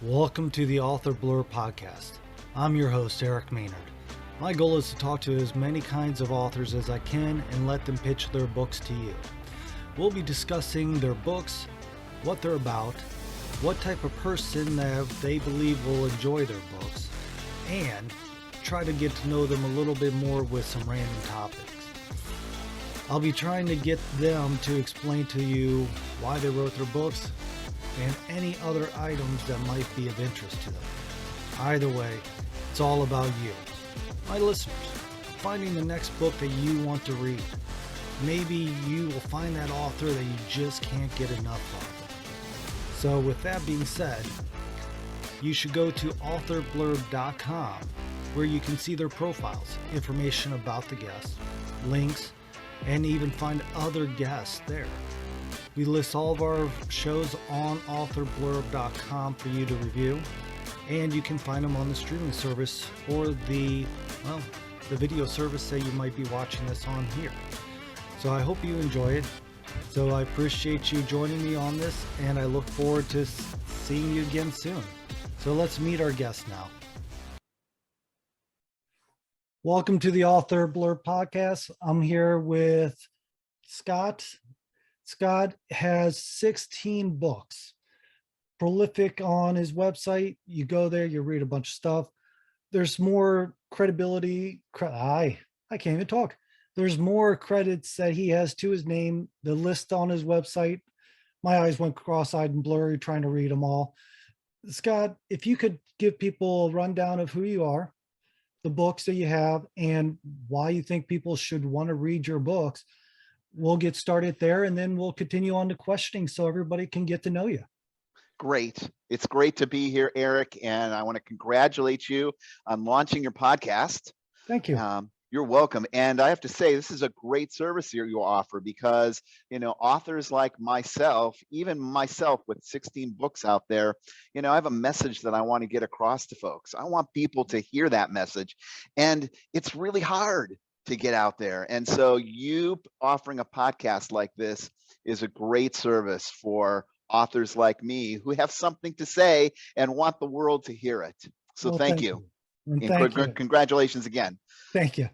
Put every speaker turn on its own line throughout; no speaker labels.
Welcome to the Author Blurb podcast. I'm your host, Eric Maynard. My goal is to talk to as many kinds of authors as I can and let them pitch their books to you. We'll be discussing their books, what they're about, what type of person that they believe will enjoy their books, and try to get to know them a little bit more with some random topics. I'll be trying to get them to explain to you why they wrote their books and any other items that might be of interest to them. Either way, it's all about you, my listeners, finding the next book that you want to read. Maybe you will find that author that you just can't get enough of. So with that being said, you should go to authorblurb.com where you can see their profiles, information about the guests, links, and even find other guests there. We list all of our shows on authorblurb.com for you to review, and you can find them on the streaming service or the video service that you might be watching this on here. So I hope you enjoy it. So I appreciate you joining me on this, and I look forward to seeing you again soon. So let's meet our guest now. Welcome to the Author Blurb podcast. I'm here with Scott. Scott has 16 books. Prolific on his website. You go there, you read a bunch of stuff. There's more credibility. I can't even talk. There's more credits that he has to his name. The list on his website. My eyes went cross-eyed and blurry trying to read them all. Scott, if you could give people a rundown of who you are, the books that you have, and why you think people should want to read your books, we'll get started there, and then we'll continue on to questioning so everybody can get to know you.
Great. It's great to be here, Eric, and I want to congratulate you on launching your podcast.
Thank you.
You're welcome. And I have to say, this is a great service here you offer because, authors like myself, even myself with 16 books out there, I have a message that I want to get across to folks. I want people to hear that message. And it's really hard to get out there. And so you offering a podcast like this is a great service for authors like me who have something to say and want the world to hear it. So well, thank you. And congratulations again.
Thank you.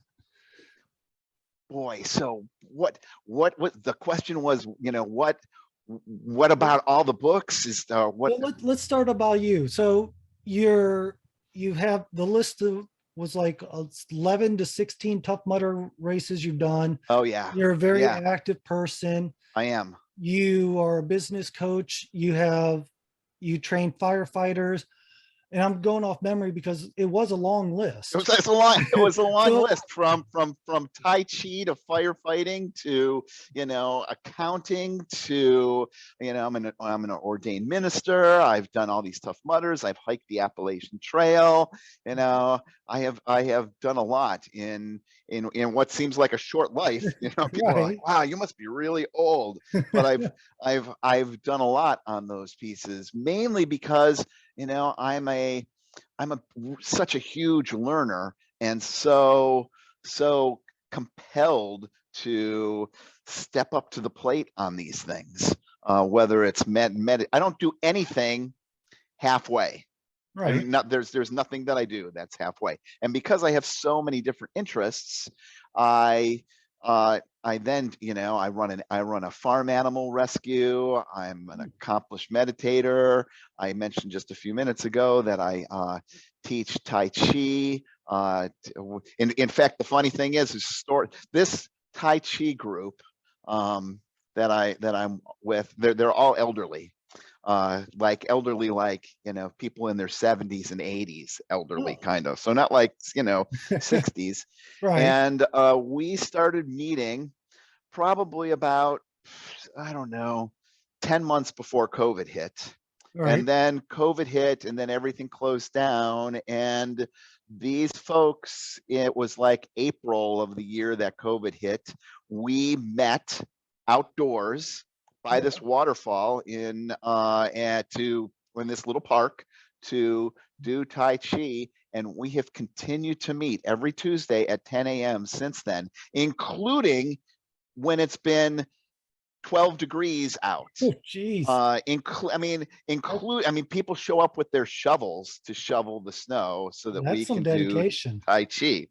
Boy, so what the question was, what about all the books is what?
Well, let's start about you. So you have the list of was like 11 to 16 Tough Mudder races you've done.
Oh yeah.
You're a very active person.
I am.
You are a business coach. You train firefighters. And I'm going off memory because it was a long list.
It was a long list from Tai Chi to firefighting to, accounting to, I'm an ordained minister. I've done all these Tough Mudders. I've hiked the Appalachian Trail. I have done a lot in what seems like a short life. People are like, wow, you must be really old. But I've done a lot on those pieces, mainly because I'm such a huge learner and so compelled to step up to the plate on these things. Whether it's I don't do anything halfway.
Right.
I mean, there's nothing that I do that's halfway. And because I have so many different interests, I then, I run a farm animal rescue. I'm an accomplished meditator. I mentioned just a few minutes ago that I teach Tai Chi. In fact, the funny thing is this Tai Chi group that I'm with, they're all elderly. People in their 70s and 80s, elderly kind of. So not like, 60s.
Right.
And we started meeting probably about, 10 months before COVID hit. Right. And then COVID hit and then everything closed down. And these folks, it was like April of the year that COVID hit. We met outdoors by this waterfall in this little park to do Tai Chi, and we have continued to meet every Tuesday at 10 a.m. since then, including when it's been 12 degrees out.
Oh, jeez.
I mean, people show up with their shovels to shovel the snow so that
That's
we
some
can do
dedication.
Tai Chi.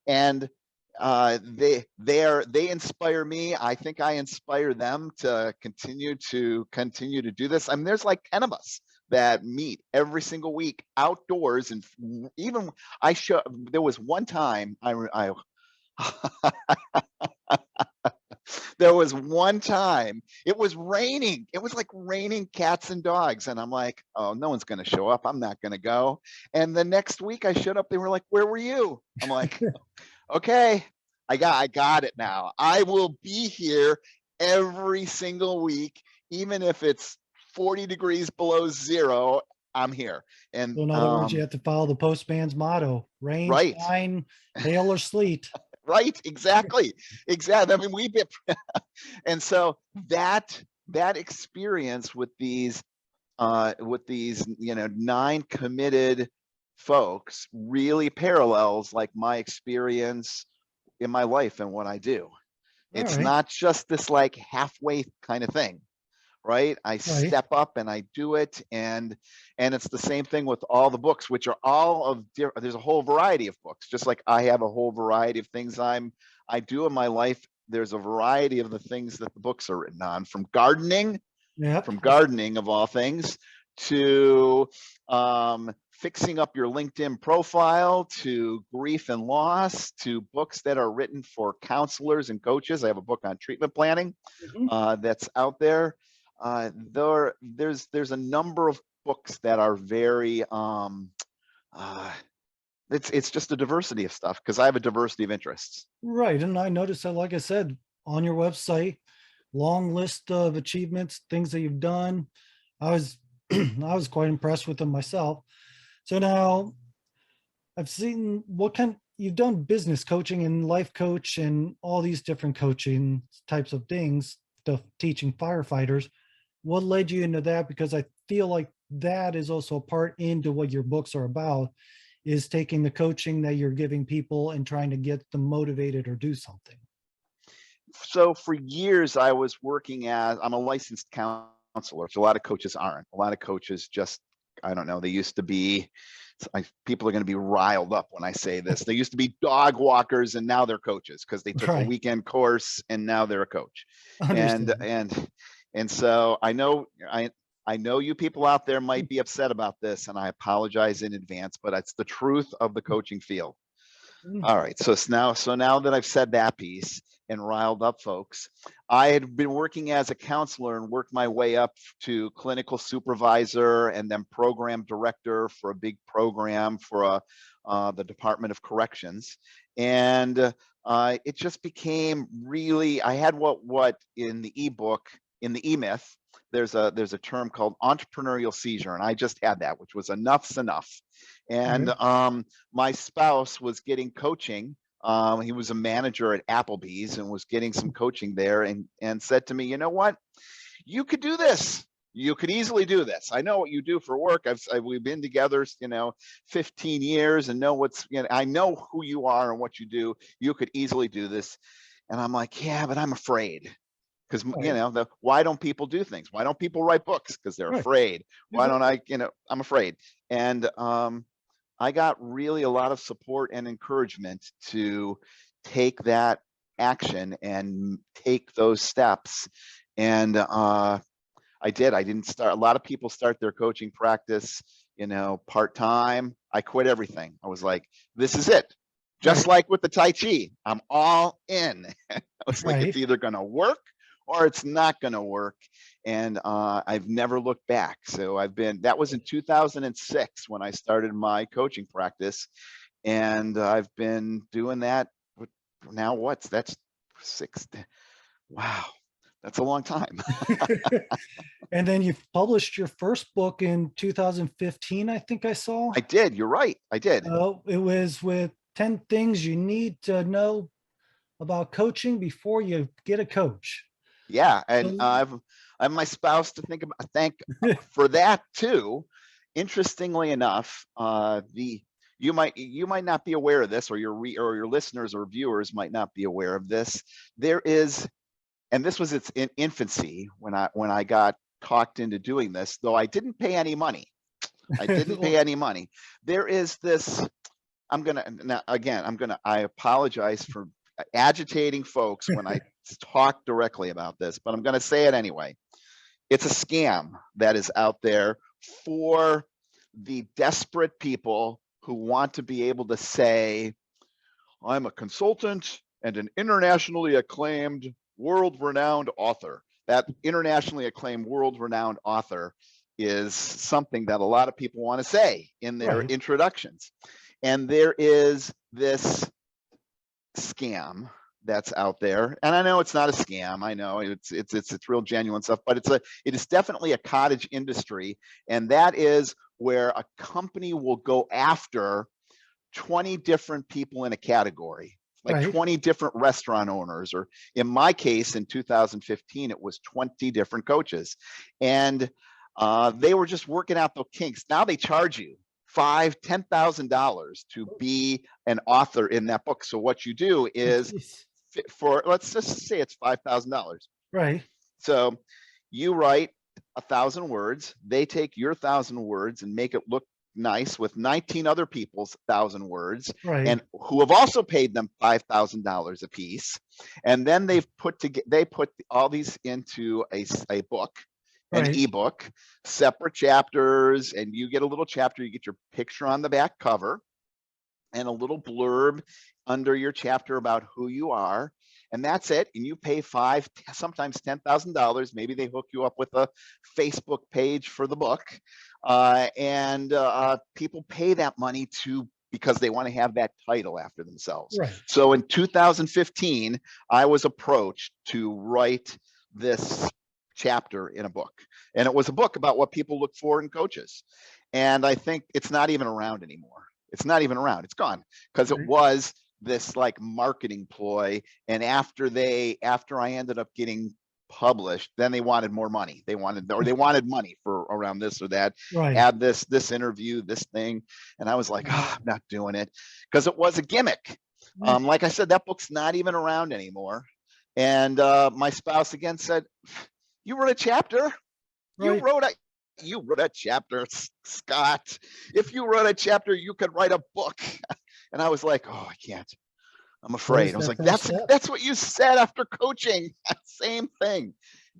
And they inspire me. I think I inspire them to continue to do this. I mean, there's like 10 of us that meet every single week outdoors, and even there was one time there was one time it was raining. It was like raining cats and dogs. And I'm like, oh, no one's going to show up. I'm not going to go. And the next week I showed up. They were like, where were you? I'm like, okay, I got it now. I will be here every single week, even if it's 40 degrees below zero. I'm here. And
So in other words, you have to follow the postman's motto: rain,
right.
shine, hail, or sleet.
Right, exactly. I mean, and so that experience with these 9 committed folks really parallels like my experience in my life and what I do.
All
It's
right.
not just this like halfway kind of thing, right? I
Right.
step up and I do it, and it's the same thing with all the books, which are all of there's a whole variety of books, just like I have a whole variety of things I do in my life. There's a variety of the things that the books are written on, from gardening
Yep.
of all things, to fixing up your LinkedIn profile, to grief and loss, to books that are written for counselors and coaches. I have a book on treatment planning
Mhm.
that's out there. There's a number of books that are very it's just a diversity of stuff, because I have a diversity of interests.
Right. And I noticed that, like I said, on your website, long list of achievements, things that you've done. I was I was quite impressed with them myself. So now I've seen what kind you've done business coaching and life coach and all these different coaching types of things, the teaching firefighters. What led you into that? Because I feel like that is also a part into what your books are about, is taking the coaching that you're giving people and trying to get them motivated or do something.
So for years I was working as I'm a licensed counselor, which a lot of coaches aren't. A lot of coaches just, I don't know, they used to be, people are going to be riled up when I say this. They used to be dog walkers, and now they're coaches because they took a
Right.
weekend course and now they're a coach. And
Understand.
so I know you people out there might be upset about this, and I apologize in advance, but it's the truth of the coaching field.
Mm.
All right, so now that I've said that piece and riled up folks, I had been working as a counselor and worked my way up to clinical supervisor and then program director for a big program for the Department of Corrections. And it just became really, I had what in the ebook, in the E-Myth, there's a term called entrepreneurial seizure, and I just had that, which was enough's enough. And
Right.
my spouse was getting coaching. He was a manager at Applebee's and was getting some coaching there, and said to me, you know what, you could do this. You could easily do this. I know what you do for work. We've been together, 15 years, and I know who you are and what you do. You could easily do this. And I'm like, yeah, but I'm afraid. Because
Right.
why don't people do things? Why don't people write books? Because they're
Right.
afraid. Why don't
Exactly.
I? I'm afraid. And I got really a lot of support and encouragement to take that action and take those steps. And I did. I didn't start. A lot of people start their coaching practice, part time. I quit everything. I was like, this is it. Just
Right.
like with the Tai Chi, I'm all in. I was like, it's
Right.
either going to work or it's not going to work. And I've never looked back. So that was in 2006 when I started my coaching practice. And I've been doing that now. That's six. Wow. That's a long time.
And then you published your first book in 2015, I think I saw.
I did. You're right. I did.
It was with 10 things you need to know about coaching before you get a coach.
Yeah. And
So,
I have my spouse to thank for that too. Interestingly enough, you might not be aware of this, or your listeners or viewers might not be aware of this. There is and this was its infancy when I got talked into doing this, though I didn't pay any money. I didn't pay any money. There is this, I apologize for agitating folks when I talk directly about this, but I'm going to say it anyway. It's a scam that is out there for the desperate people who want to be able to say, I'm a consultant and an internationally acclaimed, world-renowned author. That internationally acclaimed, world-renowned author is something that a lot of people want to say in their introductions. And there is this scam that's out there, and I know it's not a scam. I know it's real genuine stuff, but it is definitely a cottage industry, and that is where a company will go after 20 different people in a category, like 20 different restaurant owners, or in my case, in 2015, it was 20 different coaches, and they were just working out the kinks. Now they charge you $5,000-$10,000 to be an author in that book. So what you do is, for let's just say it's $5,000.
Right.
So you write 1,000 words. They take your 1,000 words and make it look nice with 19 other people's 1,000 words, and who have also paid them $5,000 a piece. And then they put all these into a book, an ebook, separate chapters, and you get a little chapter. You get your picture on the back cover and a little blurb under your chapter about who you are, and that's it. And you pay sometimes $10,000. Maybe they hook you up with a Facebook page for the book, and people pay that money because they want to have that title after themselves. So in 2015, I was approached to write this chapter in a book, and it was a book about what people look for in coaches. And I think it's not even around anymore. It's not even around. It's gone, because it was this like marketing ploy. And after I ended up getting published, then they wanted more money. They wanted money for around this or that, add this interview, this thing. And I was like, I'm not doing it, because it was a gimmick. Like I said, that book's not even around anymore. And my spouse again said, you wrote a chapter. You wrote a chapter, Scott. If you wrote a chapter, you could write a book. And I was like, oh, I can't. I'm afraid. I was like, that's what you said after coaching. Same thing.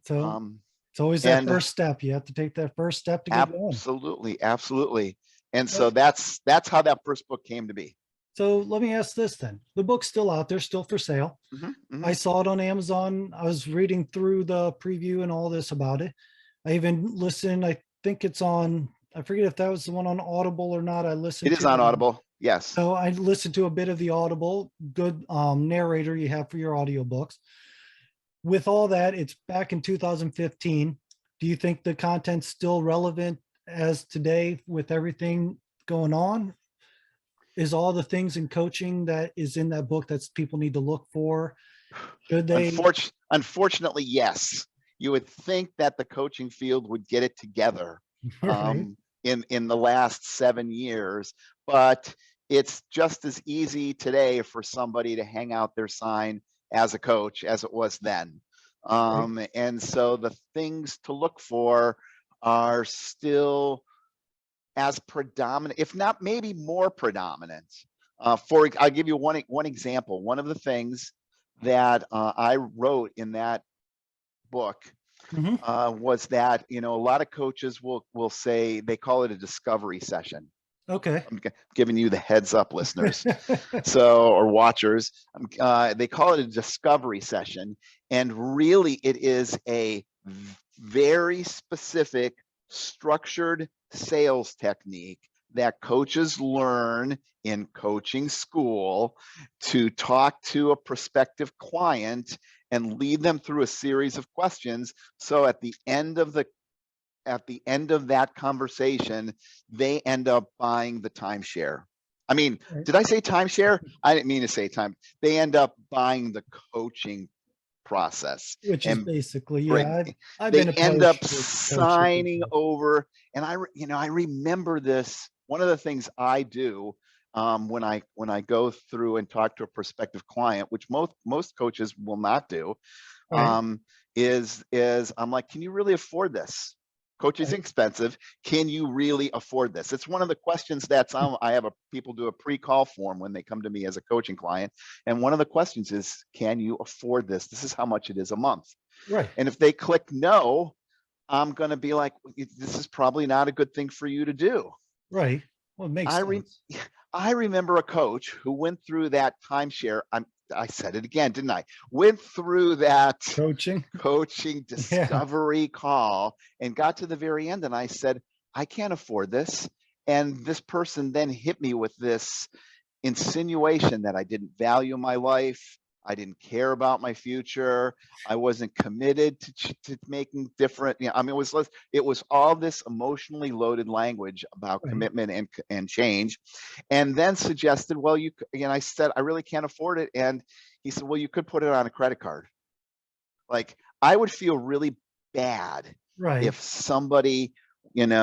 So it's always that first step. You have to take that first step to get going.
Absolutely. And so that's how that first book came to be.
So let me ask this then. The book's still out there, still for sale. I saw it on Amazon. I was reading through the preview and all this about it. I even listened. I think it's on, I forget if that was the one on Audible or not. I listened.
It is on Audible. Yes.
So I listened to a bit of the Audible. Good narrator you have for your audiobooks. With all that, it's back in 2015. Do you think the content's still relevant as today with everything going on? Is all the things in coaching that is in that book that people need to look for? Should they?
Unfortunately, yes. You would think that the coaching field would get it together in the last 7 years, but it's just as easy today for somebody to hang out their sign as a coach as it was then. And so the things to look for are still as predominant, if not maybe more predominant. I'll give you one example. One of the things that I wrote in that book was that, a lot of coaches will say, they call it a discovery session.
Okay.
I'm giving you the heads up, listeners. Or watchers. They call it a discovery session. And really it is a very specific structured sales technique that coaches learn in coaching school to talk to a prospective client and lead them through a series of questions. So at the end of that conversation, they end up buying the timeshare. I mean, did I say timeshare? I didn't mean to say time. They end up buying the coaching process,
which is basically, I've
they end up signing over. And I remember this. One of the things I do when I go through and talk to a prospective client, which most coaches will not do,
Right.
Is I'm like, can you really afford this? Coaching is
Right.
expensive. Can you really afford this? It's one of the questions that's I have people do a pre-call form when they come to me as a coaching client, and one of the questions is, can you afford this? This is how much it is a month.
Right.
And if they click no, I'm going to be like, this is probably not a good thing for you to do.
Right. Well, it makes
I re-
sense.
I remember a coach who went through that timeshare. I said it again, didn't I? Went through that
Coaching.
coaching
Yeah.
discovery call and got to the very end, and I said, I can't afford this. And this person then hit me with this insinuation that I didn't value my life. I didn't care about my future. I wasn't committed to making different. I mean, it was all this emotionally loaded language about
Right.
commitment and change, and then suggested, well, I said, I really can't afford it, and he said, well, you could put it on a credit card. Like, I would feel really bad
Right.
if somebody, and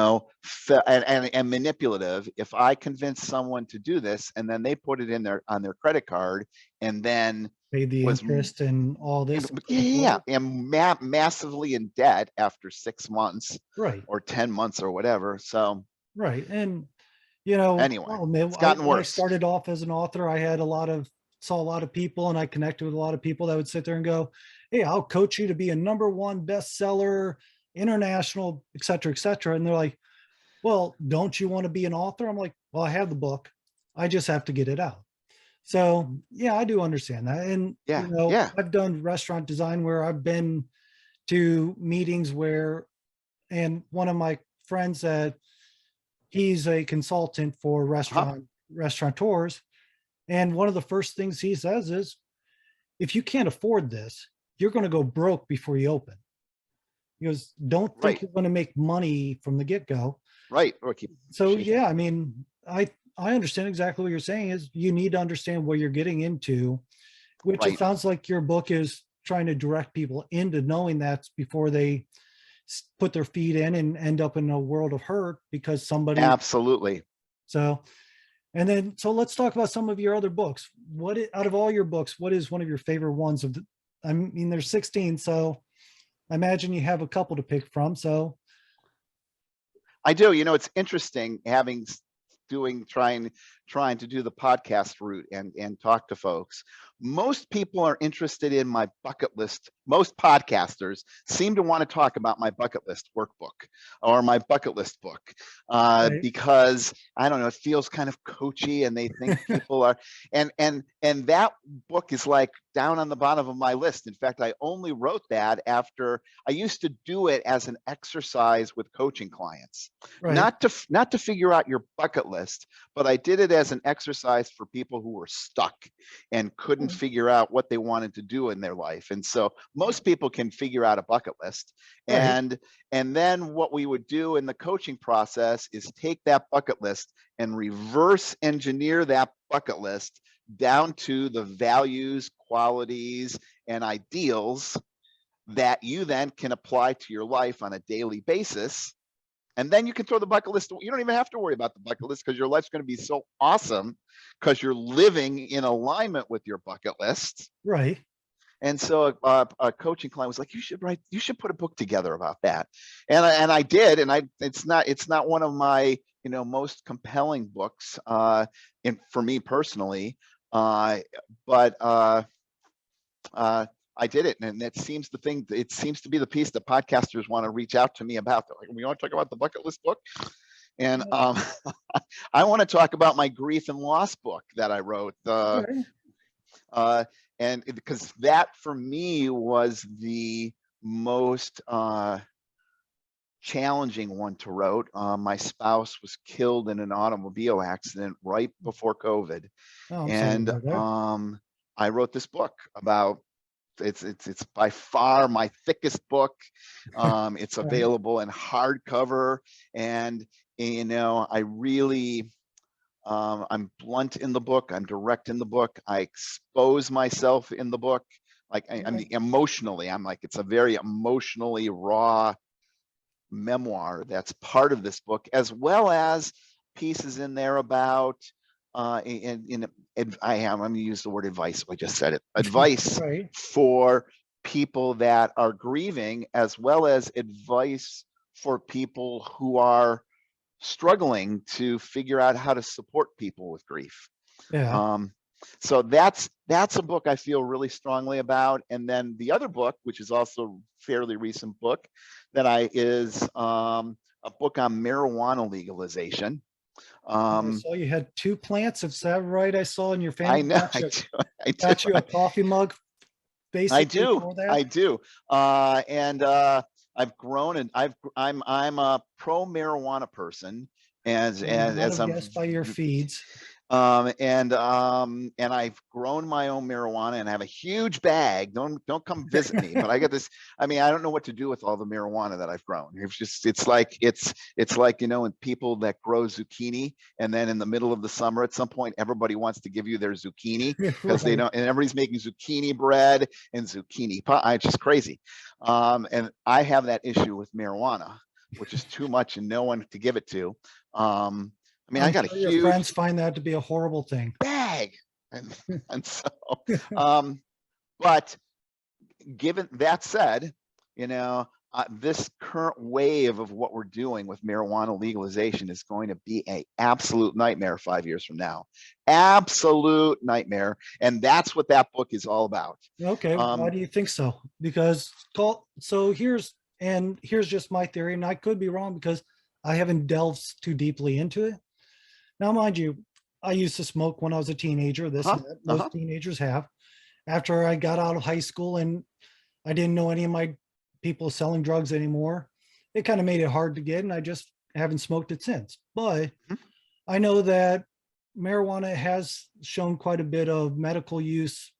manipulative, if I convinced someone to do this and then they put it in on their credit card and then
Pay the
was
interest and all this and couldn't afford
yeah,
it.
and massively in debt after 6 months
Right.
or 10 months or whatever. So
Right. And
anyway,
I'll admit,
it's gotten
when I
worse.
started off as an author, I had saw a lot of people, and I connected with a lot of people that would sit there and go, "Hey, I'll coach you to be a number one bestseller, international, et cetera, et cetera." And they're like, "Well, don't you want to be an author?" I'm like, "Well, I have the book. I just have to get it out." So yeah, I do understand that. And,
Yeah, yeah.
I've done restaurant design where I've been to meetings and one of my friends that he's a consultant for
Uh-huh.
restaurateurs. And one of the first things he says is, if you can't afford this, you're going to go broke before you open. He goes, don't think
Right,
you're going to make money from the get go.
right. Or keep
So
shaking.
yeah, I mean, I understand exactly what you're saying is you need to understand what you're getting into, which it
Right.
sounds like your book is trying to direct people into knowing that before they put their feet in and end up in a world of hurt because somebody.
Absolutely.
So, and then, so let's talk about some of your other books. Out of all your books, what is one of your favorite ones I mean, there's 16, so I imagine you have a couple to pick from. So,
I do. It's interesting having trying to do the podcast route and talk to folks. Most people are interested in my bucket list. Most podcasters seem to want to talk about my bucket list workbook or my bucket list book
right,
because I don't know, it feels kind of coachy, and they think people are and that book is like down on the bottom of my list. In fact, I only wrote that after I used to do it as an exercise with coaching clients,
right,
not to figure out your bucket list, but I did it as an exercise for people who were stuck and couldn't figure out what they wanted to do in their life. And so most people can figure out a bucket list.
right,
And then what we would do in the coaching process is take that bucket list and reverse engineer that bucket list down to the values, qualities, and ideals that you then can apply to your life on a daily basis. And then you can throw the bucket list. You don't even have to worry about the bucket list because your life's going to be so awesome because you're living in alignment with your bucket list.
right,
And so a coaching client was like, you should put a book together about that. And I did. And it's not one of my, most compelling books for me personally. But I did it, and it seems to be the piece that podcasters want to reach out to me about. They're like, we want to talk about the bucket list book, and I want to talk about my grief and loss book that I wrote.
right,
And because that for me was the most challenging one to write. My spouse was killed in an automobile accident right before COVID,
oh, I'm sorry to
and
hear that.
I wrote this book about. It's by far my thickest book. It's
Right,
available in hardcover, and I really I'm blunt in the book. I'm direct in the book. I expose myself in the book. Like I
right,
mean, emotionally, I'm like, it's a very emotionally raw memoir that's part of this book, as well as pieces in there about I'm going to use the word advice. I just said it. Advice
right,
for people that are grieving, as well as advice for people who are struggling to figure out how to support people with grief.
Yeah.
So that's a book I feel really strongly about. And then the other book, which is also a fairly recent book, is a book on marijuana legalization.
I saw you had 2 plants. Is that right? I saw in your family.
I know.
Got you a coffee mug basically for that.
I do. And I've grown, and I'm a pro marijuana person, as
I've
I'm
guessed by your feeds.
and I've grown my own marijuana, and I have a huge bag. Don't come visit me, but I got this. I mean, I don't know what to do with all the marijuana that I've grown. It's like when people that grow zucchini, and then in the middle of the summer, at some point, everybody wants to give you their zucchini because they don't, and everybody's making zucchini bread and zucchini pie. It's just crazy. And I have that issue with marijuana, which is too much and no one to give it to. I mean, I got a huge,
your friends find that to be a horrible thing.
bag. And so, but given that said, this current wave of what we're doing with marijuana legalization is going to be an absolute nightmare 5 years from now. Absolute nightmare. And that's what that book is all about.
Okay. Why do you think so? Because here's just my theory, and I could be wrong because I haven't delved too deeply into it. Now, mind you, I used to smoke when I was a teenager. Most teenagers have. After I got out of high school and I didn't know any of my people selling drugs anymore, it kind of made it hard to get, and I just haven't smoked it since. But I know that marijuana has shown quite a bit of medical use,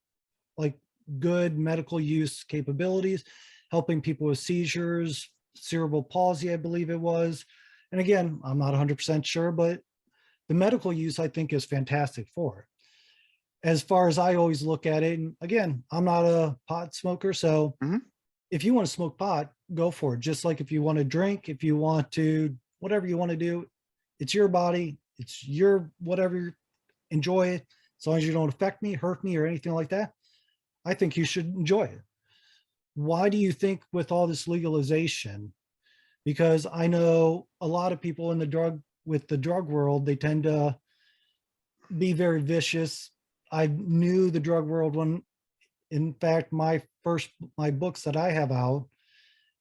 like good medical use capabilities, helping people with seizures, cerebral palsy, I believe it was. And again, I'm not 100% sure, but the medical use, I think, is fantastic for it. As far as I always look at it, and again, I'm not a pot smoker, so if you want to smoke pot, go for it. Just like if you want to drink, if you want to, whatever you want to do, it's your body, it's your whatever, enjoy it. As long as you don't affect me, hurt me, or anything like that, I think you should enjoy it. Why do you think with all this legalization? Because I know a lot of people in the drug world, they tend to be very vicious. I knew the drug world when, in fact, my books that I have out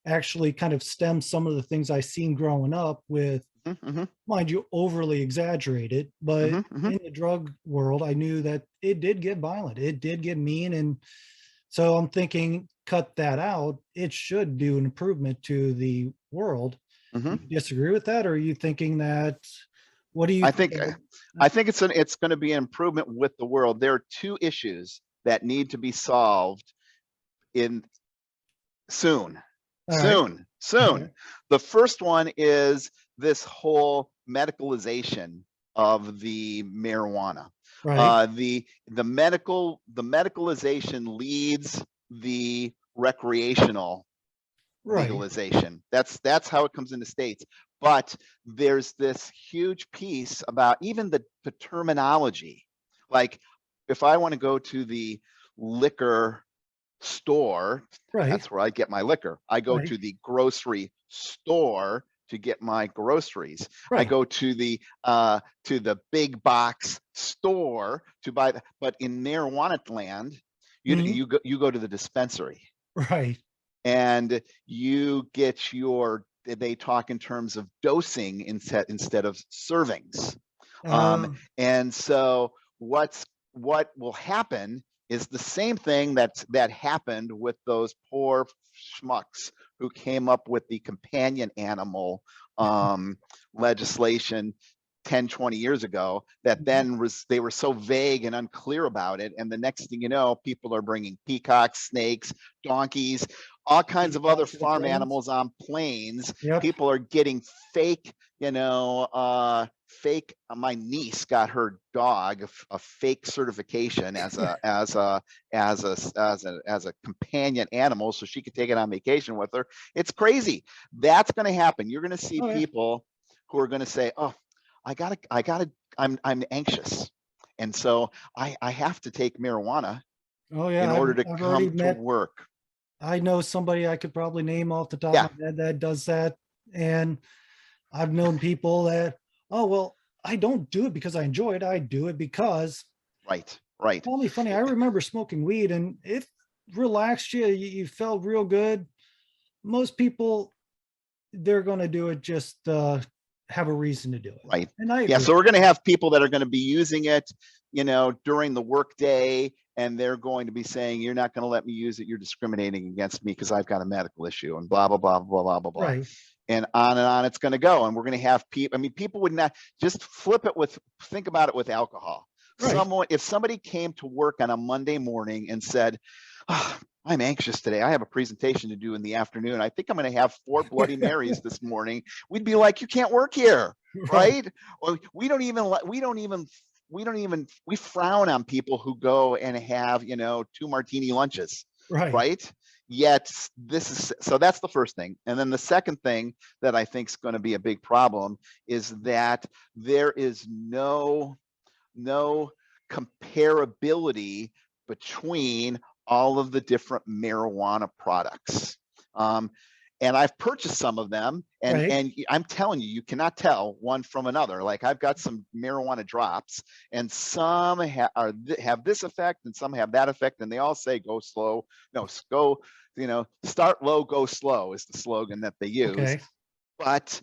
actually kind of stem some of the things I seen growing up with, mind you, overly exaggerated, but in the drug world, I knew that it did get violent. It did get mean. And so I'm thinking, cut that out. It should do an improvement to the world. You disagree with that? Or are you thinking that, what do you think?
I think it's going to be an improvement with the world. There are 2 issues that need to be solved soon. The first one is this whole medicalization of the marijuana. The medicalization leads the recreational legalization. That's how it comes into states. But there's this huge piece about even the terminology. Like, if I want to go to the liquor store, that's where I get my liquor. I go to the grocery store to get my groceries. I go to the big box store to buy. But in marijuana land, you go to the dispensary. And you get they talk in terms of dosing instead of servings. And so what will happen is the same thing that happened with those poor schmucks who came up with the companion animal legislation 10, 20 years ago, that then they were so vague and unclear about it. And the next thing you know, people are bringing peacocks, snakes, donkeys, all kinds of other farm animals on planes. People are getting fake, my niece got her dog a fake certification as a companion animal so she could take it on vacation with her. It's crazy. That's going to happen. You're going to see people who are going to say, oh, I'm anxious. And so I have to take marijuana in order to come to work.
I know somebody I could probably name off the top of
Yeah,
my head that does that. And I've known people that, oh, well, I don't do it because I enjoy it. I do it because,
right, right.
call me funny. I remember smoking weed and it relaxed you. You felt real good. Most people, they're going to do it just have a reason to do it.
Right.
And I
Yeah.
agree.
So we're going to have people that are going to be using it, during the workday, and they're going to be saying, "You're not going to let me use it. You're discriminating against me because I've got a medical issue," and blah blah blah blah blah blah blah.
Right.
And on it's going to go. And we're going to have people. I mean, people would not just flip it with. Think about it with alcohol.
Right.
If somebody came to work on a Monday morning and said, "Oh, I'm anxious today. I have a presentation to do in the afternoon. I think I'm going to have 4 Bloody Marys this morning." We'd be like, "You can't work here."
Right.
Right? Or we frown on people who go and have 2 martini lunches,
Right.
right? Yet that's the first thing. And then the second thing that I think is going to be a big problem is that there is no comparability between all of the different marijuana products. And I've purchased some of them, and
Right.
I'm telling you, you cannot tell one from another. Like, I've got some marijuana drops, and some have this effect, and some have that effect, and they all say go slow. No, start low, go slow is the slogan that they use.
Okay.
But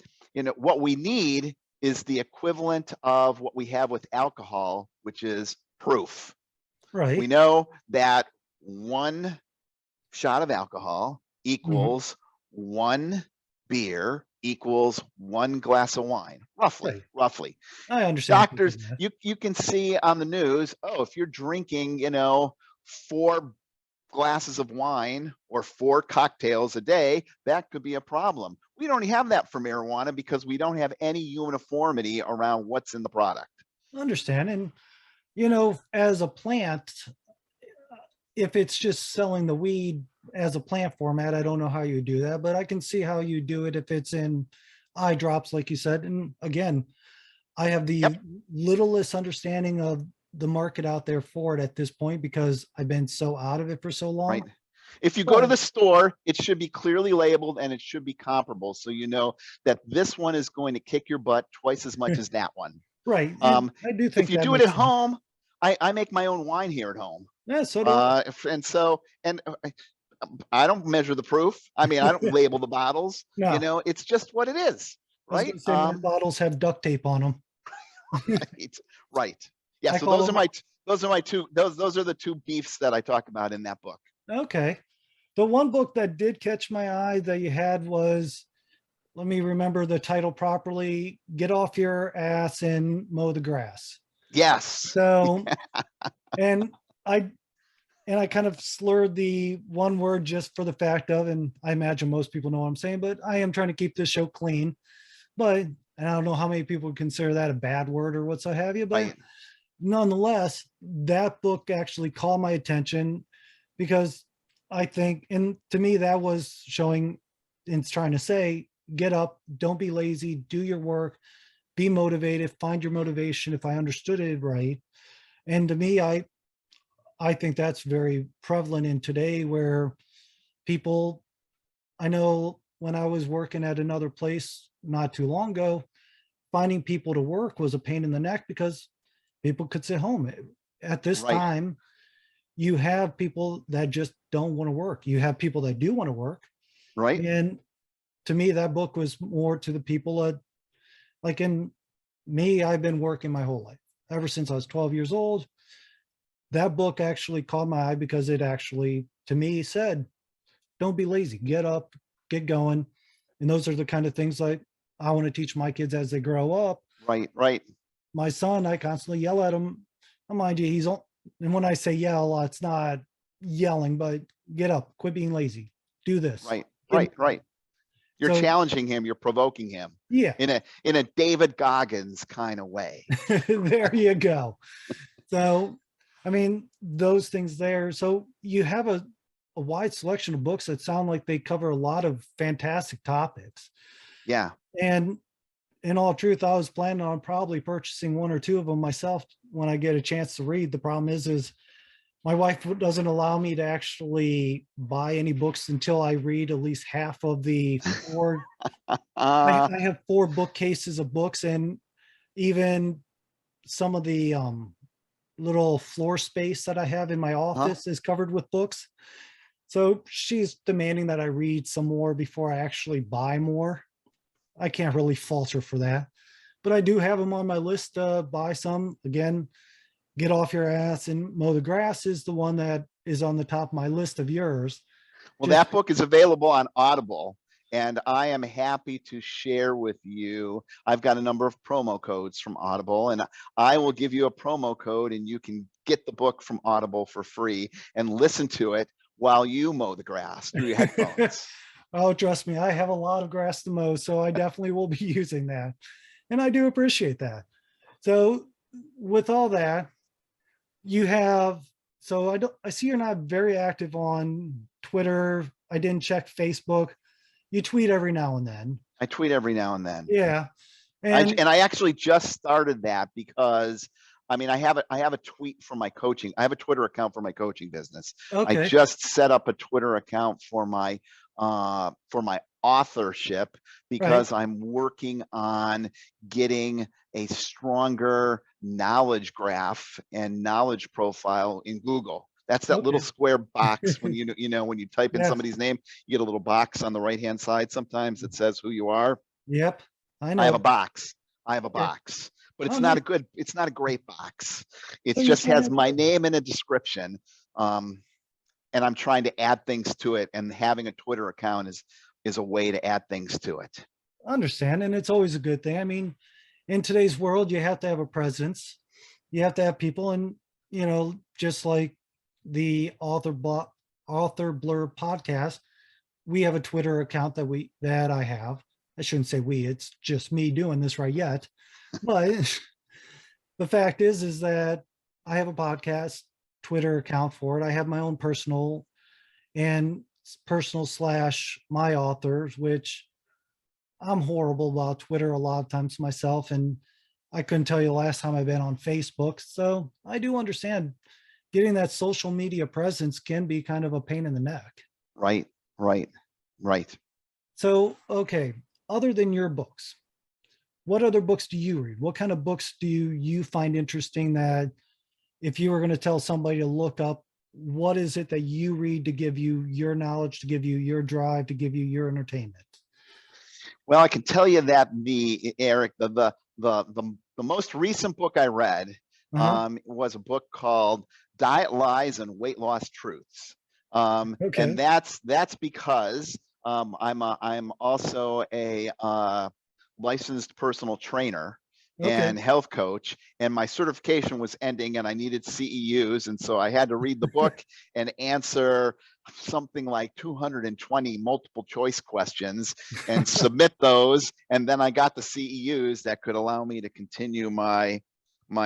what we need is the equivalent of what we have with alcohol, which is proof. We
Right.
know that one shot of alcohol
Mhm.
equals one beer equals one glass of wine, roughly.
Right.
Roughly.
I understand
Doctors,
that.
you can see on the news, oh, if you're drinking, 4 glasses of wine or 4 cocktails a day, that could be a problem. We don't have that for marijuana because we don't have any uniformity around what's in the product.
Understand. And, as a plant, if it's just selling the weed as a plant format, I don't know how you do that, but I can see how you do it if it's in eye drops, like you said. And again, I have
Yep.
the littlest understanding of the market out there for it at this point because I've been so out of it for so long.
Right. If you go to
But
the store, it should be clearly labeled and it should be comparable. So you know that this one is going to kick your butt twice as much as that one.
right. And I do
If
think
you
that
do it at
makes sense.
home, I make my own wine here at home.
Yeah, so do
And so, and I don't measure the proof. I mean, I don't
I.
label the bottles,
No,
it's just what it is.
I was
Right.
going to say my bottles have duct tape on them.
Right. Right. Yeah.
I
So
call them,
those are my those are the two beefs that I talk about in that book.
okay. The one book that did catch my eye that you had was, let me remember the title properly, Get Off Your Ass and Mow the Grass.
Yes.
So, and I and I kind of slurred the one word just for the fact of, and I imagine most people know what I'm saying, but I am trying to keep this show clean. But and I don't know how many people would consider that a bad word or what so have you, but
Right.
nonetheless, that book actually caught my attention because I think, and to me, that was showing and trying to say, get up, don't be lazy, do your work, be motivated, find your motivation, if I understood it right. And to me, I think that's very prevalent in today where people, I know when I was working at another place not too long ago, finding people to work was a pain in the neck because people could sit home. At this
Right.
time, you have people that just don't want to work. You have people that do want to work.
Right.
And to me, that book was more to the people that, like in me, I've been working my whole life. Ever since I was 12 years old, that book actually caught my eye because it actually, to me, said, don't be lazy, get up, get going. And those are the kind of things like I want to teach my kids as they grow up.
Right. Right.
My son, I constantly yell at him. Mind you, and when I say yell, it's not yelling, but get up, quit being lazy, do this.
Right.
Get
Right. Right. You're
So
challenging him. You're provoking him
yeah,
in a David Goggins kind of way.
there you go. So, I mean, those things there. So you have a wide selection of books that sound like they cover a lot of fantastic topics.
Yeah.
And in all truth, I was planning on probably purchasing one or two of them myself when I get a chance to read. The problem is My wife doesn't allow me to actually buy any books until I read at least half of the four.
Uh,
I have four bookcases of books, and even some of the little floor space that I have in my
huh?
office is covered with books. So she's demanding that I read some more before I actually buy more. I can't really fault her for that, but I do have them on my list to buy some. Again, Get Off Your Ass and Mow the Grass is the one that is on the top of my list of yours.
Well,
Just
that book is available on Audible, and I am happy to share with you. I've got a number of promo codes from Audible, and I will give you a promo code, and you can get the book from Audible for free and listen to it while you mow the grass through your headphones.
oh, trust me, I have a lot of grass to mow, so I definitely will be using that. And I do appreciate that. So with all that, you have I see you're not very active on Twitter. I didn't check Facebook. You tweet every now and then.
I tweet every now and then.
Yeah.
I,
And
and I actually just started that because I have a tweet for my coaching. I have a Twitter account for my coaching business. I
okay.
just set up a Twitter account for my authorship
Right.
because I'm working on getting a stronger knowledge graph and knowledge profile in Google. That's that little
Okay.
square box when when you type in
Yeah.
somebody's name, you get a little box on the right hand side sometimes that says who you are.
Yep. I
I have a
know.
box. I have a
Okay.
box, but
Oh,
it's not
nice.
a good, it's not a great box. It
So you're
just
trying
has
to
my name and a description. Um, and I'm trying to add things to it, and having a Twitter account is a way to add things to it.
understand, and it's always a good thing. I mean, in today's world, you have to have a presence. You have to have people, and just like the author blurb podcast, we have a Twitter account that I have. I shouldn't say we, it's just me doing this right yet. But the fact is that I have a podcast Twitter account for it. I have my own and personal slash my authors, which I'm horrible about Twitter a lot of times myself. And I couldn't tell you the last time I've been on Facebook. So I do understand getting that social media presence can be kind of a pain in the neck.
Right, right, right.
So, okay, other than your books, what other books do you read? What kind of books do you find interesting that if you were going to tell somebody to look up, what is it that you read to give you your knowledge, to give you your drive, to give you your entertainment?
Well, I can tell you that the Eric, the most recent book I read
Uh-huh.
was a book called Diet Lies and Weight Loss Truths. And
Okay.
that's because I'm also a licensed personal trainer
Okay.
and health coach, and my certification was ending, and I needed CEUs, and so I had to read the book and answer something like 220 multiple choice questions and submit those, and then I got the CEUs that could allow me to continue my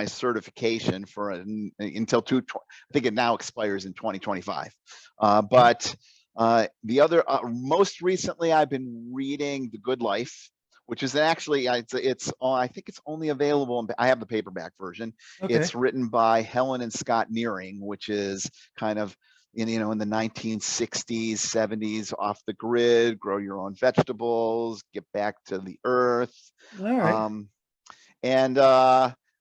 certification for until I think it now expires in 2025. But the other most recently, I've been reading The Good Life, which is actually it's I think it's only available. I have the paperback version.
Okay.
It's written by Helen and Scott Nearing, which is kind of in the 1960s, 70s, off the grid, grow your own vegetables, get back to the earth.
All right.
Um, and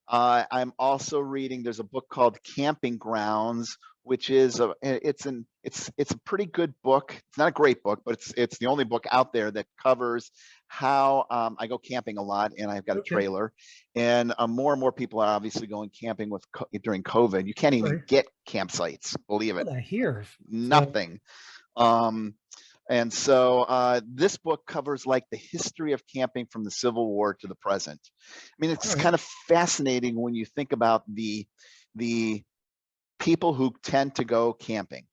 I'm also reading. There's a book called Camping Grounds, which is it's a pretty good book. It's not a great book, but it's the only book out there that covers how I go camping a lot, and I've got a
Okay.
trailer. And more and more people are obviously going camping during COVID. You can't even
Right.
get campsites, believe it.
What I hear. So,
Nothing. Um, and so this book covers like the history of camping from the Civil War to the present. I mean,
all
it's
right.
kind of fascinating when you think about the people who tend to go camping.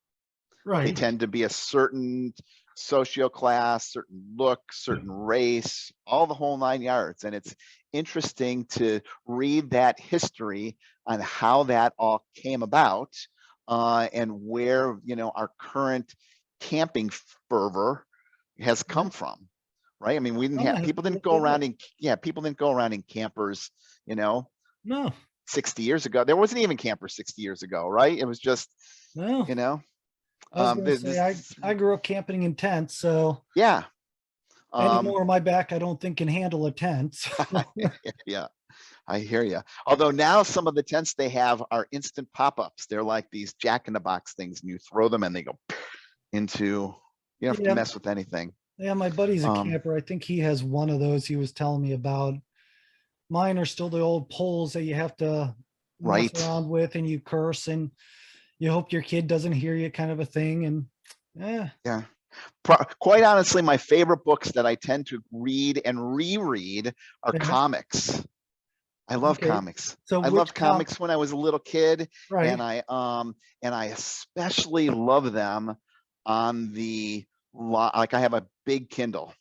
They
Right.
tend to be a certain socio class, certain look, certain race, all the whole nine yards. And it's interesting to read that history on how that all came about, and where our current camping fervor has
Yeah.
come from. Right? I mean, we didn't
I'm
have
gonna have
people
to
didn't
look
go
that
around
up.
in people didn't go around in campers.
No.
60 years ago. There wasn't even campers 60 years ago, right? It was just,
Well,
you know,
I was going to say I grew up camping in tents, so
yeah.
any more of my back I don't think can handle a tent.
Yeah, I hear you. Although now some of the tents they have are instant pop-ups. They're like these jack-in-the-box things, and you throw them and they go into, you don't have to
Yeah,
mess with anything.
yeah, my buddy's a
Um,
camper. I think he has one of those he was telling me about. Mine are still the old poles that you have to mess
right.
around with, and you curse and you hope your kid doesn't hear you, kind of a thing. And yeah,
Yeah. Quite honestly, my favorite books that I tend to read and reread are
yeah.
comics. I love
Okay.
comics.
So
I
which
loved comics when I was a little kid,
right?
and I especially love them on the like I have a big Kindle.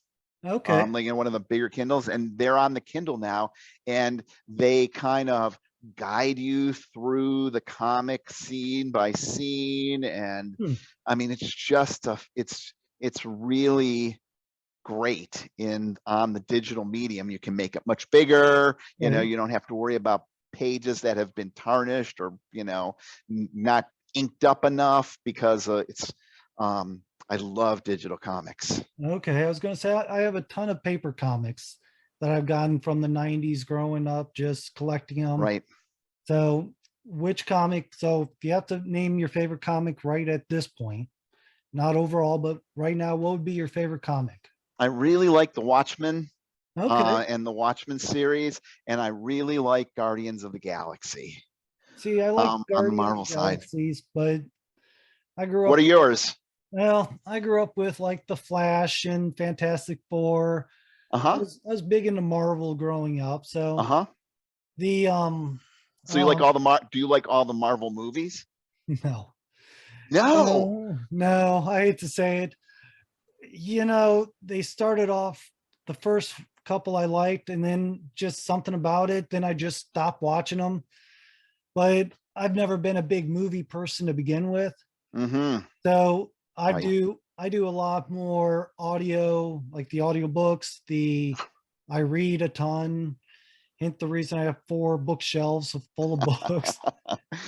Okay.
Like in one of the bigger Kindles, and they're on the Kindle now, and they kind of guide you through the comic scene by scene, and
Hmm.
I mean, it's just it's really great in on the digital medium. You can make it much bigger.
Right.
You don't have to worry about pages that have been tarnished or not inked up enough because it's. I love digital comics.
Okay. I was going to say I have a ton of paper comics that I've gotten from the 90s growing up, just collecting them.
Right.
So which comic? So if you have to name your favorite comic right at this point, not overall, but right now, what would be your favorite comic?
I really like the Watchmen
Okay.
and the Watchmen series, and I really like Guardians of the Galaxy
See, I like
on the
Guardians
Marvel
of the
side.
Galaxies, but I grew
What
up
are yours?
well, I grew up with like the Flash and Fantastic Four.
Uh huh.
I was big into Marvel growing up.
Uh
So
huh.
the
So you like
oh
all the Do you like all the Marvel movies?
no.
No.
No, I hate to say it. They started off the first couple I liked, and then just something about it, then I just stopped watching them. But I've never been a big movie person to begin with.
Mm-hmm.
So
Right.
I do a lot more audio, like the audiobooks, I read a ton. Hint the reason I have 4 bookshelves full of books.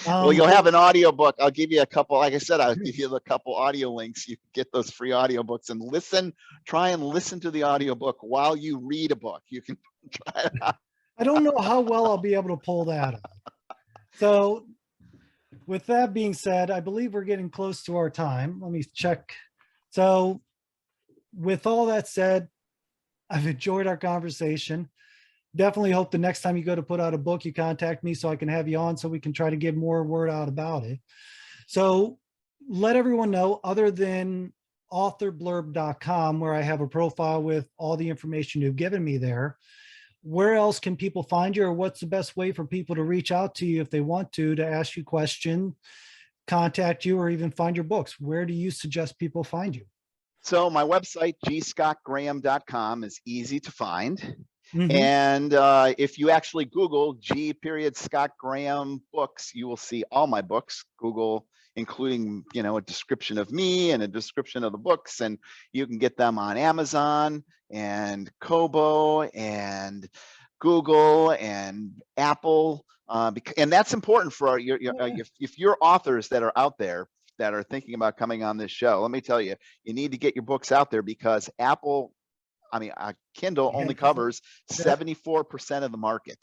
Well, you'll
But
have an audiobook. I'll give you a couple. Like I said, I'll give you a couple audio links. You can get those free audiobooks and listen. Try and listen to the audiobook while you read a book. You can try it out.
I don't know how well I'll be able to pull that off. So with that being said, I believe we're getting close to our time. Let me check. So with all that said, I've enjoyed our conversation. Definitely hope the next time you go to put out a book, you contact me so I can have you on so we can try to get more word out about it. So let everyone know, other than authorblurb.com, where I have a profile with all the information you've given me there, where else can people find you, or what's the best way for people to reach out to you if they want to ask you questions, contact you, or even find your books? Where do you suggest people find you?
So my website, gscottgraham.com, is easy to find.
Mm-hmm.
And if you actually Google G period Scott Graham books, you will see all my books. Google, including a description of me and a description of the books, and you can get them on Amazon and Kobo and Google and Apple. And that's important for if you're authors that are out there that are thinking about coming on this show. Let me tell you, you need to get your books out there because Kindle only covers
Yeah.
74% of the market.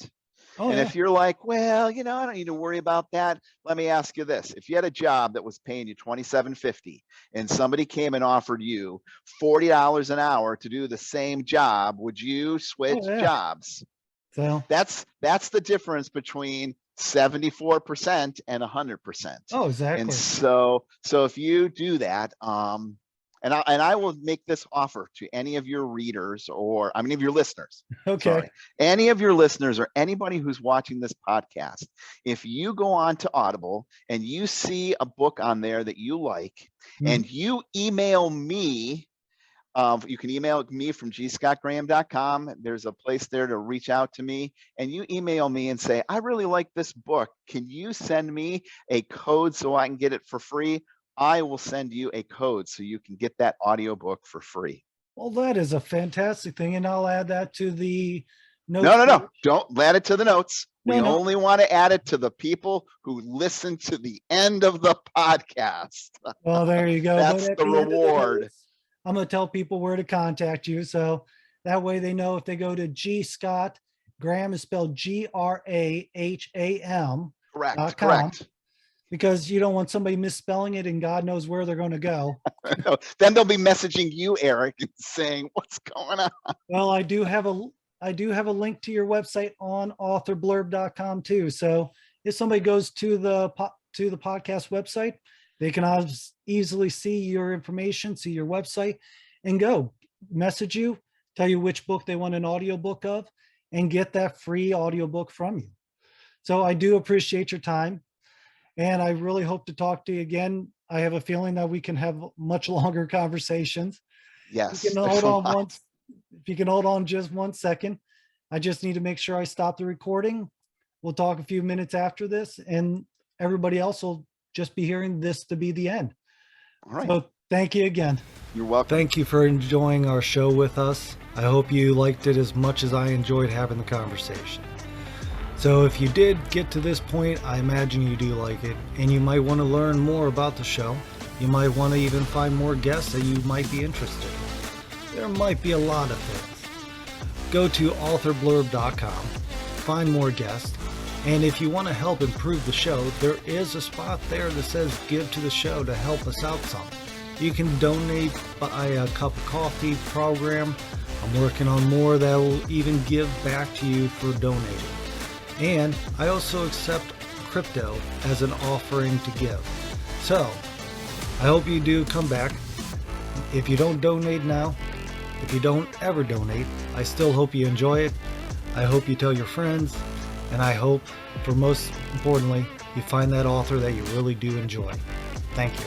Oh
And
yeah.
if you're like, well, I don't need to worry about that. Let me ask you this. If you had a job that was paying you $27.50 and somebody came and offered you $40 an hour to do the same job, would you
Oh
switch
yeah.
jobs?
So
That's the difference between 74% and 100%.
oh
And
exactly.
so if you do that, and I will make this offer to any of your readers, or I mean, of your listeners,
Okay.
sorry, any of your listeners or anybody who's watching this podcast, if you go on to Audible and you see a book on there that you like,
Mhm.
and you email me, you can email me from gscottgraham.com. There's a place there to reach out to me, and you email me and say, I really like this book. Can you send me a code so I can get it for free? I will send you a code so you can get that audiobook for free.
Well, that is a fantastic thing, and I'll add that to the
No, no, no.
page.
Don't add it to the notes. We
No.
only want to add it to the people who listen to the end of the podcast.
Well, there you go.
That's
But at
the
the end of the
reward.
notes, I'm going to tell people where to contact you. So that way they know if they go to G Scott, Graham is spelled GRAHAM.
Correct.
.com,
Correct.
because you don't want somebody misspelling it and God knows where they're going to go.
Then they'll be messaging you, Eric, and saying, "What's going on?"
Well, I do have a link to your website on authorblurb.com too. So if somebody goes to the podcast website, they can easily see your information, see your website, and go message you, tell you which book they want an audiobook of, and get that free audiobook from you. So I do appreciate your time, and I really hope to talk to you again. I have a feeling that we can have much longer conversations.
Yes.
You can hold on if you can hold on just 1 second. I just need to make sure I stop the recording. We'll talk a few minutes after this, and everybody else will just be hearing this to be the end.
All right.
So thank you again.
You're welcome.
Thank you for enjoying our show with us. I hope you liked it as much as I enjoyed having the conversation. So if you did get to this point, I imagine you do like it, and you might want to learn more about the show. You might want to even find more guests that you might be interested in. There might be a lot of things. Go to authorblurb.com, find more guests, and if you want to help improve the show, there is a spot there that says give to the show to help us out some. You can donate by a cup of coffee program. I'm working on more that will even give back to you for donating. And I also accept crypto as an offering to give. So I hope you do come back. If you don't donate now, if you don't ever donate, I still hope you enjoy it. I hope you tell your friends, and I hope, for most importantly, you find that author that you really do enjoy. Thank you.